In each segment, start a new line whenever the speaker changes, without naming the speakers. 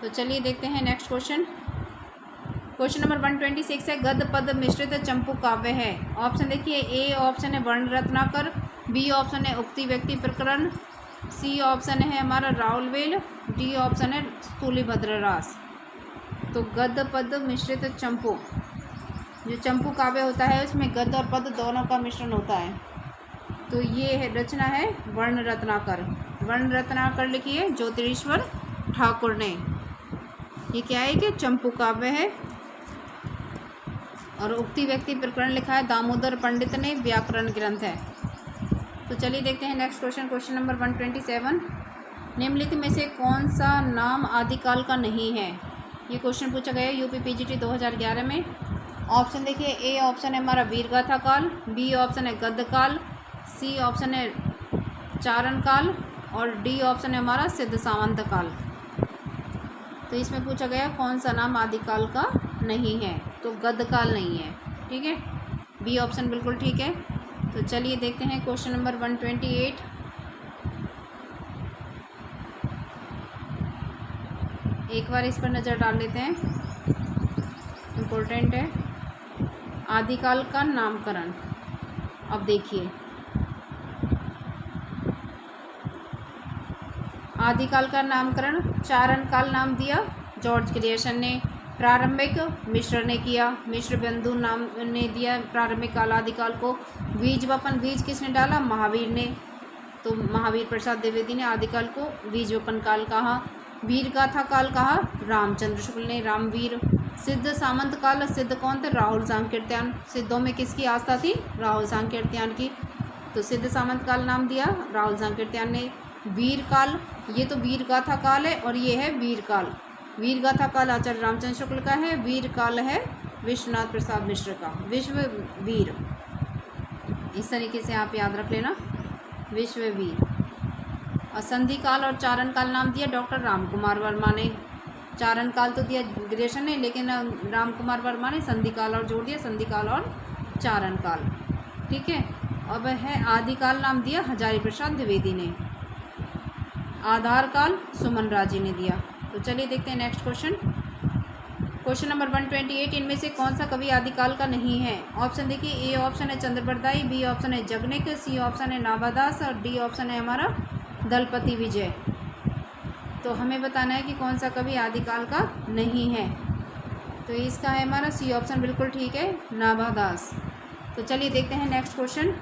तो चलिए देखते हैं नेक्स्ट क्वेश्चन। क्वेश्चन नंबर 126 है, गद्य पद मिश्रित चंपू काव्य है। ऑप्शन देखिए, ए ऑप्शन है वर्ण रत्नाकर, बी ऑप्शन है उक्ति व्यक्ति प्रकरण, सी ऑप्शन है हमारा राउलवेल, डी ऑप्शन है स्थूलीभद्र रास। तो गद्य पद मिश्रित चंपू, जो चंपू काव्य होता है उसमें गद्य और पद दोनों का मिश्रण होता है। तो ये है रचना है वर्ण रत्नाकर। वर्ण रत्नाकर लिखिए ज्योतिरीश्वर ठाकुर ने। ये क्या है कि चंपू काव्य है। और उक्ति व्यक्ति प्रकरण लिखा है दामोदर पंडित ने, व्याकरण ग्रंथ है। तो चलिए देखते हैं नेक्स्ट क्वेश्चन। क्वेश्चन नंबर 127, निम्नलिखित में से कौन सा नाम आदिकाल का नहीं है। ये क्वेश्चन पूछा गया है यूपी पीजीटी 2011 में। ऑप्शन देखिए, ए ऑप्शन है हमारा वीरगाथा काल, बी ऑप्शन है गद्य काल, सी ऑप्शन है चारण काल और डी ऑप्शन है हमारा सिद्ध सामंत काल। तो इसमें पूछा गया कौन सा नाम आदिकाल का नहीं है, तो गद्य काल नहीं है। ठीक है, बी ऑप्शन बिल्कुल ठीक है। तो चलिए देखते हैं क्वेश्चन नंबर 128। एक बार इस पर नज़र डाल लेते हैं, इम्पोर्टेंट है। आदिकाल का नामकरण। अब देखिए, आदिकाल का नामकरण चारण काल नाम दिया जॉर्ज क्रिएशन ने, प्रारंभिक मिश्र ने किया, मिश्र बंधु नाम ने दिया प्रारंभिक काल आदिकाल को। बीज वपन, बीज किसने डाला, महावीर ने। तो महावीर प्रसाद द्विवेदी ने आदिकाल को बीज वपन काल कहा। वीरगाथा काल कहा रामचंद्र शुक्ल ने, रामवीर। सिद्ध सामंत काल, सिद्ध कौन थे, राहुल सांकीर्त्यान। सिद्धों में किसकी आस्था थी, राहुल सांकीर्त्यान की। तो सिद्ध सामंत काल नाम दिया राहुल सांकीर्त्यान ने। वीर काल, ये तो वीरगाथा काल है और ये है वीर काल। वीरगाथा काल आचार्य रामचंद्र शुक्ल का है, वीर काल है विश्वनाथ प्रसाद मिश्र का, विश्व वीर। इस तरीके से आप याद रख लेना, विश्व वीर। और संधि काल और चारण काल नाम दिया डॉक्टर रामकुमार वर्मा ने। चारण काल तो दिया ग्रेशन ने, लेकिन रामकुमार वर्मा ने संधि काल और जोड़ दिया, संधि काल और चारण काल। ठीक है, अब है आदिकाल नाम दिया हजारी प्रसाद द्विवेदी ने। आधार काल सुमन राजी ने दिया। तो चलिए देखते हैं नेक्स्ट क्वेश्चन। क्वेश्चन नंबर 128, इनमें से कौन सा कवि आदिकाल का नहीं है। ऑप्शन देखिए, ए ऑप्शन है चंद्रबरदाई, बी ऑप्शन है जगनिक, सी ऑप्शन है नाभादास और डी ऑप्शन है हमारा दलपति विजय। तो हमें बताना है कि कौन सा कवि आदिकाल का नहीं है। तो इसका है हमारा सी ऑप्शन बिल्कुल ठीक है, नाभादास। तो चलिए देखते हैं नेक्स्ट क्वेश्चन।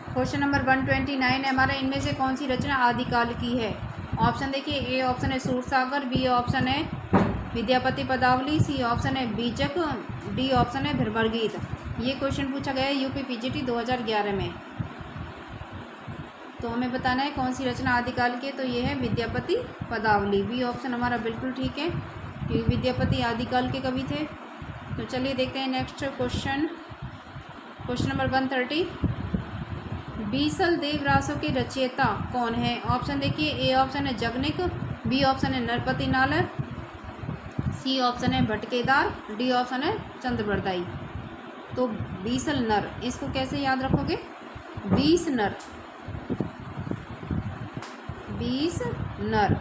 क्वेश्चन नंबर 129 है हमारा, इनमें से कौन सी रचना आदिकाल की है। ऑप्शन देखिए, ए ऑप्शन है सूरसागर, बी ऑप्शन है विद्यापति पदावली, सी ऑप्शन है बीजक, डी ऑप्शन है भ्रमर गीत। ये क्वेश्चन पूछा गया है यूपी पीजीटी 2011 में। तो हमें बताना है कौन सी रचना आदिकाल की है। तो ये है विद्यापति पदावली, बी ऑप्शन हमारा बिल्कुल ठीक है, ये विद्यापति आदिकाल के कवि थे। तो चलिए देखते हैं next question. Question number 130, Bisal Dev Raso के रचयिता कौन है। ऑप्शन देखिए, ए ऑप्शन है जगनिक, बी ऑप्शन है नरपति नालर, सी ऑप्शन है भटकेदार, डी ऑप्शन है चंद्रबरदाई। तो बीसल नर, इसको कैसे याद रखोगे, 20 नर, 20 नर।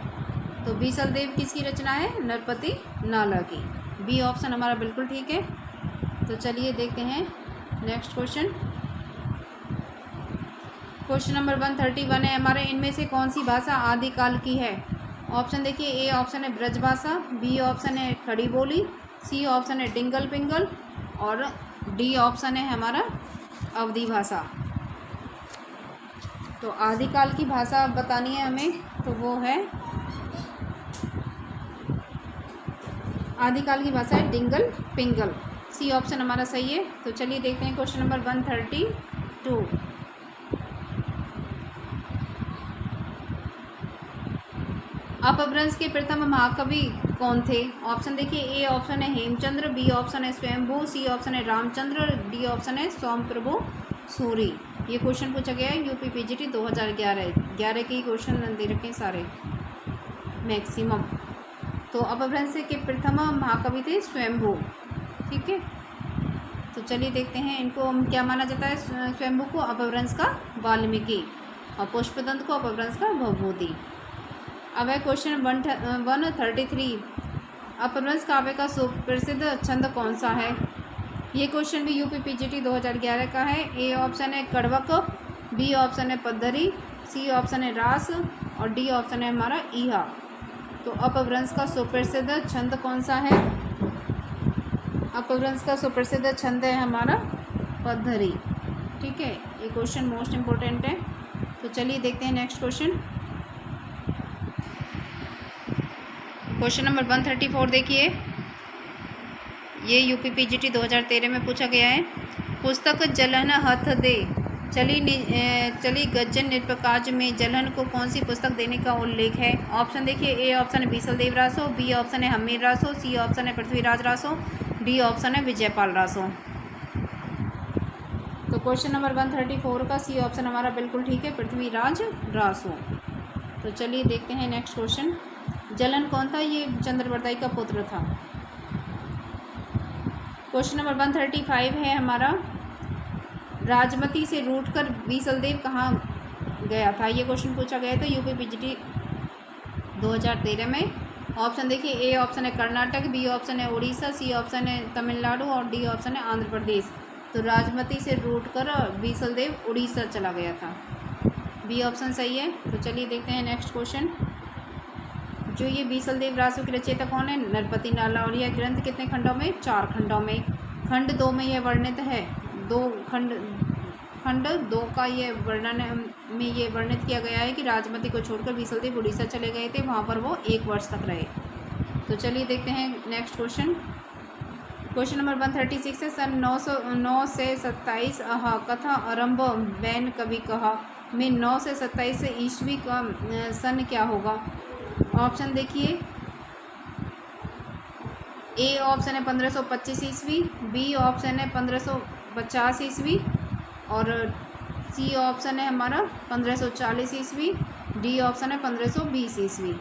तो बीसल देव किसकी रचना है, नरपति नालर की। बी ऑप्शन हमारा बिल्कुल ठीक है। तो चलिए देखते हैं नेक्स्ट क्वेश्चन। क्वेश्चन नंबर 131 है हमारे, इनमें से कौन सी भाषा आदिकाल की है। ऑप्शन देखिए, ए ऑप्शन है ब्रज भाषा, बी ऑप्शन है खड़ी बोली, सी ऑप्शन है डिंगल पिंगल और डी ऑप्शन है हमारा अवधी भाषा। तो आदिकाल की भाषा बतानी है हमें, तो वो है आदिकाल की भाषा है डिंगल पिंगल, सी ऑप्शन हमारा सही है। तो चलिए देखते हैं क्वेश्चन नंबर 132। अपभ्रंश के प्रथम महाकवि कौन थे। ऑप्शन देखिए, ए ऑप्शन है हेमचंद्र, बी ऑप्शन है स्वयंभू, सी ऑप्शन है रामचंद्र, डी ऑप्शन है सोमप्रभु सूरी। ये क्वेश्चन पूछा गया है यूपी पीजीटी 2011 के क्वेश्चन दे रखे सारे मैक्सिमम। तो अपभ्रंश के प्रथम महाकवि थे स्वयंभू। ठीक है, तो चलिए देखते हैं इनको हम क्या माना जाता है। स्वयंभू को अपभ्रंश का वाल्मीकि और पुष्पदंत को अपभ्रंश का भवभूति। अब है क्वेश्चन 133। अपभ्रंश काव्य का सुप्रसिद्ध छंद कौन सा है? ये क्वेश्चन भी यूपी पीजीटी 2011 का है। ए ऑप्शन है कड़वक, बी ऑप्शन है पद्धरी, सी ऑप्शन है रास और डी ऑप्शन है हमारा ईहा। तो अपभ्रंश का सुप्रसिद्ध छंद कौन सा है? अपभ्रंश का सुप्रसिद्ध छंद है हमारा पद्धरी। ठीक है, ये क्वेश्चन मोस्ट इम्पोर्टेंट है। तो चलिए देखते हैं नेक्स्ट क्वेश्चन। क्वेश्चन नंबर 134 देखिए, ये यूपी पीजीटी 2013 में पूछा गया है। पुस्तक जलहन हथ दे चली गज्जन निरप्रकाश में जलहन को कौन सी पुस्तक देने का उल्लेख है? ऑप्शन देखिए, ए ऑप्शन है बीसल देव रासो, बी ऑप्शन है हमीर रासो, सी ऑप्शन है पृथ्वीराज रासो, डी ऑप्शन है विजयपाल रासो। तो क्वेश्चन नंबर 134 का सी ऑप्शन हमारा बिल्कुल ठीक है, पृथ्वीराज रासो। तो चलिए देखते हैं नेक्स्ट क्वेश्चन। जलन कौन था? ये चंद्रवरदाई का पुत्र था। क्वेश्चन नंबर 135 है हमारा, राजमती से रूठकर बीसलदेव कहाँ गया था? ये क्वेश्चन पूछा गया था यूपी पीजीटी 2013 में। ऑप्शन देखिए, ए ऑप्शन है कर्नाटक, बी ऑप्शन है उड़ीसा, सी ऑप्शन है तमिलनाडु और डी ऑप्शन है आंध्र प्रदेश। तो राजमती से रूठकर बीसलदेव उड़ीसा चला गया था, बी ऑप्शन सही है। तो चलिए देखते हैं नेक्स्ट क्वेश्चन। जो ये बीसलदेव रासो के रचयिता कौन है? नरपति नाला। और यह ग्रंथ कितने खंडों में? 4 खंडों में। खंड 2 में यह वर्णित है, खंड 2 का ये वर्णन में ये वर्णित किया गया है कि राजमती को छोड़कर बीसलदेव उड़ीसा चले गए थे, वहाँ पर वो 1 वर्ष तक रहे। तो चलिए देखते हैं नेक्स्ट क्वेश्चन। क्वेश्चन नंबर 136 है, सन 909 से 27 कथा आरंभ बैन कवि कहा में 9 से 27 ईस्वी का सन क्या होगा? ऑप्शन देखिए, ए ऑप्शन है 1525 ईस्वी, बी ऑप्शन है 1550 ईस्वी और सी ऑप्शन है हमारा 1540 ईस्वी, डी ऑप्शन है 1520 ईस्वी।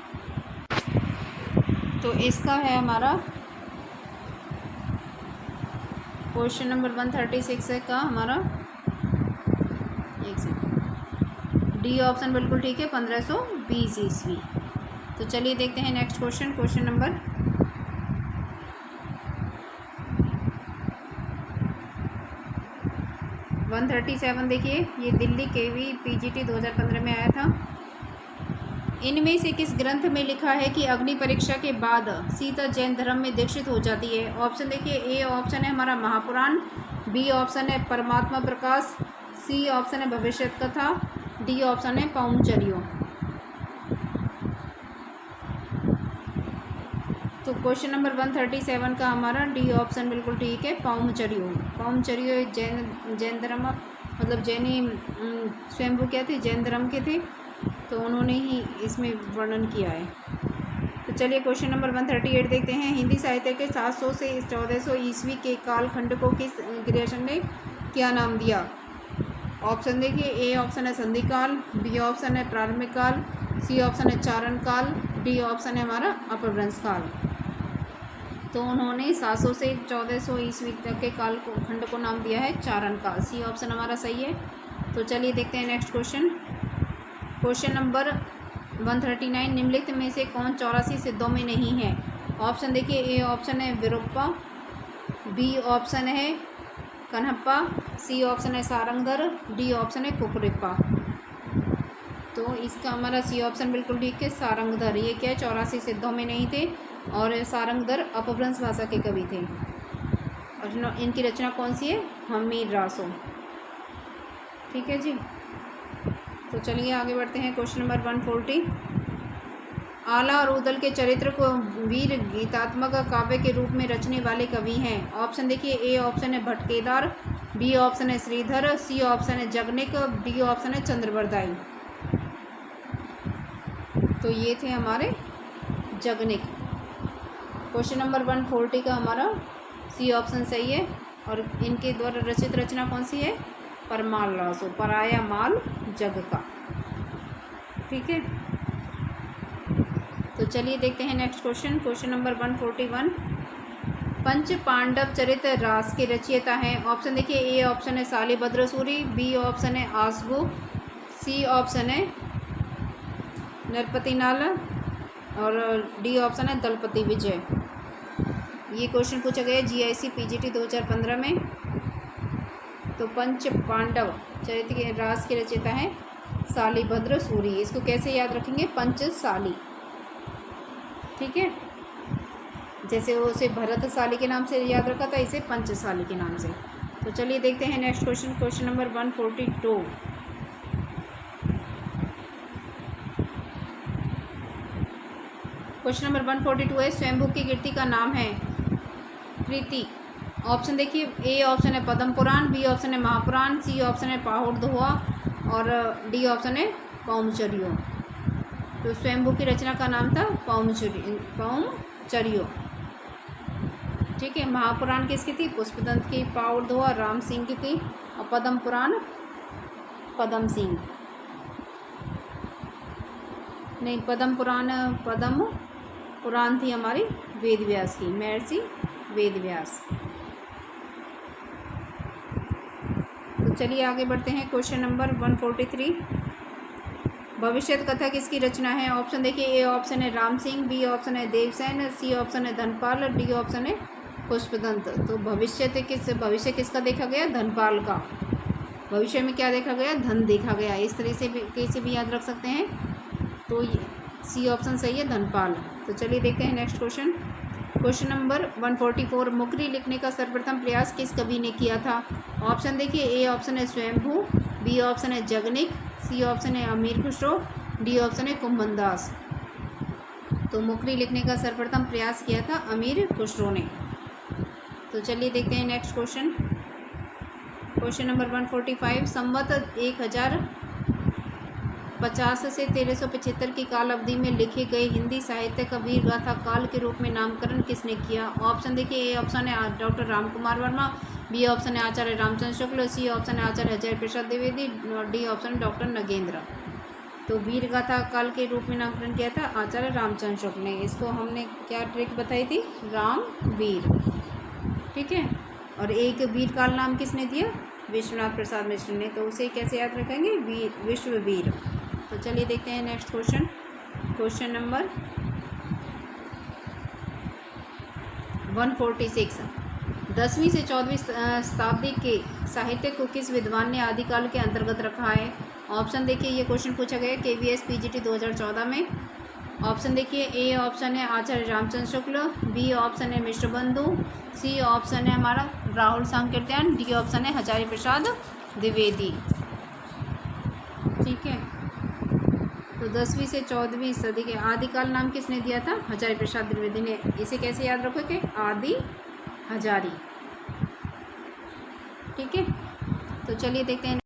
तो इसका है हमारा क्वेश्चन नंबर 136 का हमारा एक सेकंड, डी ऑप्शन बिल्कुल ठीक है, 1520 ईस्वी। तो चलिए देखते हैं नेक्स्ट क्वेश्चन। क्वेश्चन नंबर 137 देखिए, ये दिल्ली केवी पीजीटी 2015 में आया था। इनमें से किस ग्रंथ में लिखा है कि अग्नि परीक्षा के बाद सीता जैन धर्म में दीक्षित हो जाती है? ऑप्शन देखिए, ए ऑप्शन है हमारा महापुराण, बी ऑप्शन है परमात्मा प्रकाश, सी ऑप्शन है भविष्य कथा, डी ऑप्शन है पाउंचर्यो। तो क्वेश्चन नंबर 137 का हमारा डी ऑप्शन बिल्कुल ठीक है, पाउंचर्यो। पाउंचर्यो जैन धर्म मतलब जैनी स्वयंभू क्या थे? जैन धर्म के थे, तो उन्होंने ही इसमें वर्णन किया है। तो चलिए क्वेश्चन नंबर 138 देखते हैं। हिंदी साहित्य के 700 से 1400 ईस्वी के कालखंड को किस क्रिएशन ने क्या नाम दिया? ऑप्शन देखिए, ए ऑप्शन है संधि काल, बी ऑप्शन है प्रारंभिक काल, सी ऑप्शन है चारण काल, डी ऑप्शन है हमारा अपभ्रंश काल। तो उन्होंने 700 से 1400 ईस्वी तक के काल को खंड को नाम दिया है चारण काल, सी ऑप्शन हमारा सही है। तो चलिए देखते हैं नेक्स्ट क्वेश्चन। क्वेश्चन नंबर 139, निम्नलिखित में से कौन 84 सिद्धों में नहीं है? ऑप्शन देखिए, ए ऑप्शन है विरूपा, बी ऑप्शन है कन्हप्पा, सी ऑप्शन है सारंगधर, डी ऑप्शन है कुकरिप्पा। तो इसका हमारा सी ऑप्शन बिल्कुल ठीक है, सारंगधर। ये क्या है? 84 सिद्धों में नहीं थे और सारंगधर अपभ्रंश भाषा के कवि थे। और इनकी रचना कौन सी है? हमीर रासो। ठीक है जी। तो चलिए आगे बढ़ते हैं। क्वेश्चन नंबर 140, आला और उदल के चरित्र को वीर गीतात्मक काव्य के रूप में रचने वाले कवि हैं? ऑप्शन देखिए, ए ऑप्शन है भट्ट केदार, बी ऑप्शन है श्रीधर, सी ऑप्शन है जगनिक, डी ऑप्शन है चंद्रवरदाई। तो ये थे हमारे जगनिक। क्वेश्चन नंबर 140 का हमारा सी ऑप्शन सही है। और इनके द्वारा रचित रचना कौन सी है? परमाल रासो, पराया माल जग का। ठीक है। तो चलिए देखते हैं नेक्स्ट क्वेश्चन। क्वेश्चन नंबर 141, पंच पांडव चरित रास के रचयिता हैं? ऑप्शन देखिए, ए ऑप्शन है शालिभद्र सूरी, बी ऑप्शन है आसगु, सी ऑप्शन है नरपति नाला, और डी ऑप्शन है दलपति विजय। ये क्वेश्चन पूछा गया GIC PGT 2015 में। तो पंच पांडव चरित्र के रास के रचयिता हैं शालिभद्र सूरी। इसको कैसे याद रखेंगे? पंचशाली। ठीक है, जैसे वो उसे भरतशाली के नाम से याद रखा था, इसे पंचशाली के नाम से। तो चलिए देखते हैं next question, question number 142। Question number 142 है स्वयंभू की कीर्ति का नाम है कृति। ऑप्शन देखिए, ए ऑप्शन है पद्म पुराण, बी ऑप्शन है महापुराण, सी ऑप्शन है पाहुड़ दोहा और डी ऑप्शन है पौमचरियो। तो स्वयंभू की रचना का नाम था पौमचरियो। ठीक है, महापुराण किसकी थी? पुष्पदंत की। पाहुड़ दोहा राम सिंह की थी और पद्म पुराण पद्म सिंह, नहीं पद्म पुराण थी हमारी वेद व्यास की, महर्षि वेद व्यास। तो चलिए आगे बढ़ते हैं, क्वेश्चन नंबर 143। भविष्य कथा किसकी रचना है? ऑप्शन देखिए, ए ऑप्शन है राम सिंह, बी ऑप्शन है देवसेन, सी ऑप्शन है धनपाल, डी ऑप्शन है पुष्पदंत। तो भविष्य किसका देखा गया? धनपाल का। भविष्य में क्या देखा गया? धन देखा गया। इस तरह से कैसे भी याद रख सकते हैं। तो सी ऑप्शन सही है, धनपाल। तो चलिए देखते हैं नेक्स्ट क्वेश्चन, क्वेश्चन नंबर 144। मुकरी लिखने का सर्वप्रथम प्रयास किस कवि ने किया था? ऑप्शन देखिए, ए ऑप्शन है स्वयंभू, बी ऑप्शन है जगनिक, सी ऑप्शन है अमीर खुसरो, डी ऑप्शन है कुंभन दास। तो मुकरी लिखने का सर्वप्रथम प्रयास किया था अमीर खुसरो ने। तो चलिए देखते हैं नेक्स्ट क्वेश्चन, क्वेश्चन नंबर 145। संवत 1050 से 1375 की काल अवधि में लिखे गए हिंदी साहित्य का वीर गाथा काल के रूप में नामकरण किसने किया? ऑप्शन देखिए, ए ऑप्शन है doctor Ram Kumar Verma, B option है आचार्य रामचंद्र शुक्ल, सी ऑप्शन है आचार्य हजारी प्रसाद द्विवेदी और डी ऑप्शन है डॉक्टर नगेंद्र। तो वीर गाथा काल के रूप में नामकरण किया था आचार्य रामचंद्र शुक्ल ने। इसको हमने क्या ट्रिक बताई थी? राम वीर। ठीक है, और एक वीर काल नाम किसने दिया? विश्वनाथ प्रसाद मिश्र ने। तो उसे कैसे याद रखेंगे? वीर, विश्ववीर। तो चलिए देखते हैं नेक्स्ट क्वेश्चन, क्वेश्चन नंबर 146। 10वीं से 14वीं शताब्दी के साहित्य को किस विद्वान ने आदिकाल के अंतर्गत रखा है? ऑप्शन देखिए, ये क्वेश्चन पूछा गया KVS PGT 2014 में। ऑप्शन देखिए, ए ऑप्शन है आचार्य रामचंद्र शुक्ल, बी ऑप्शन है मिश्र बंधु, सी ऑप्शन है हमारा राहुल सांकृत्यायन, डी ऑप्शन है हजारी प्रसाद द्विवेदी। ठीक है, तो 10वीं से 14वीं सदी के आदिकाल नाम किसने दिया था? हजारी प्रसाद द्विवेदी ने। इसे कैसे याद रखोगे? आदि हजारी। ठीक है, तो चलिए देखते हैं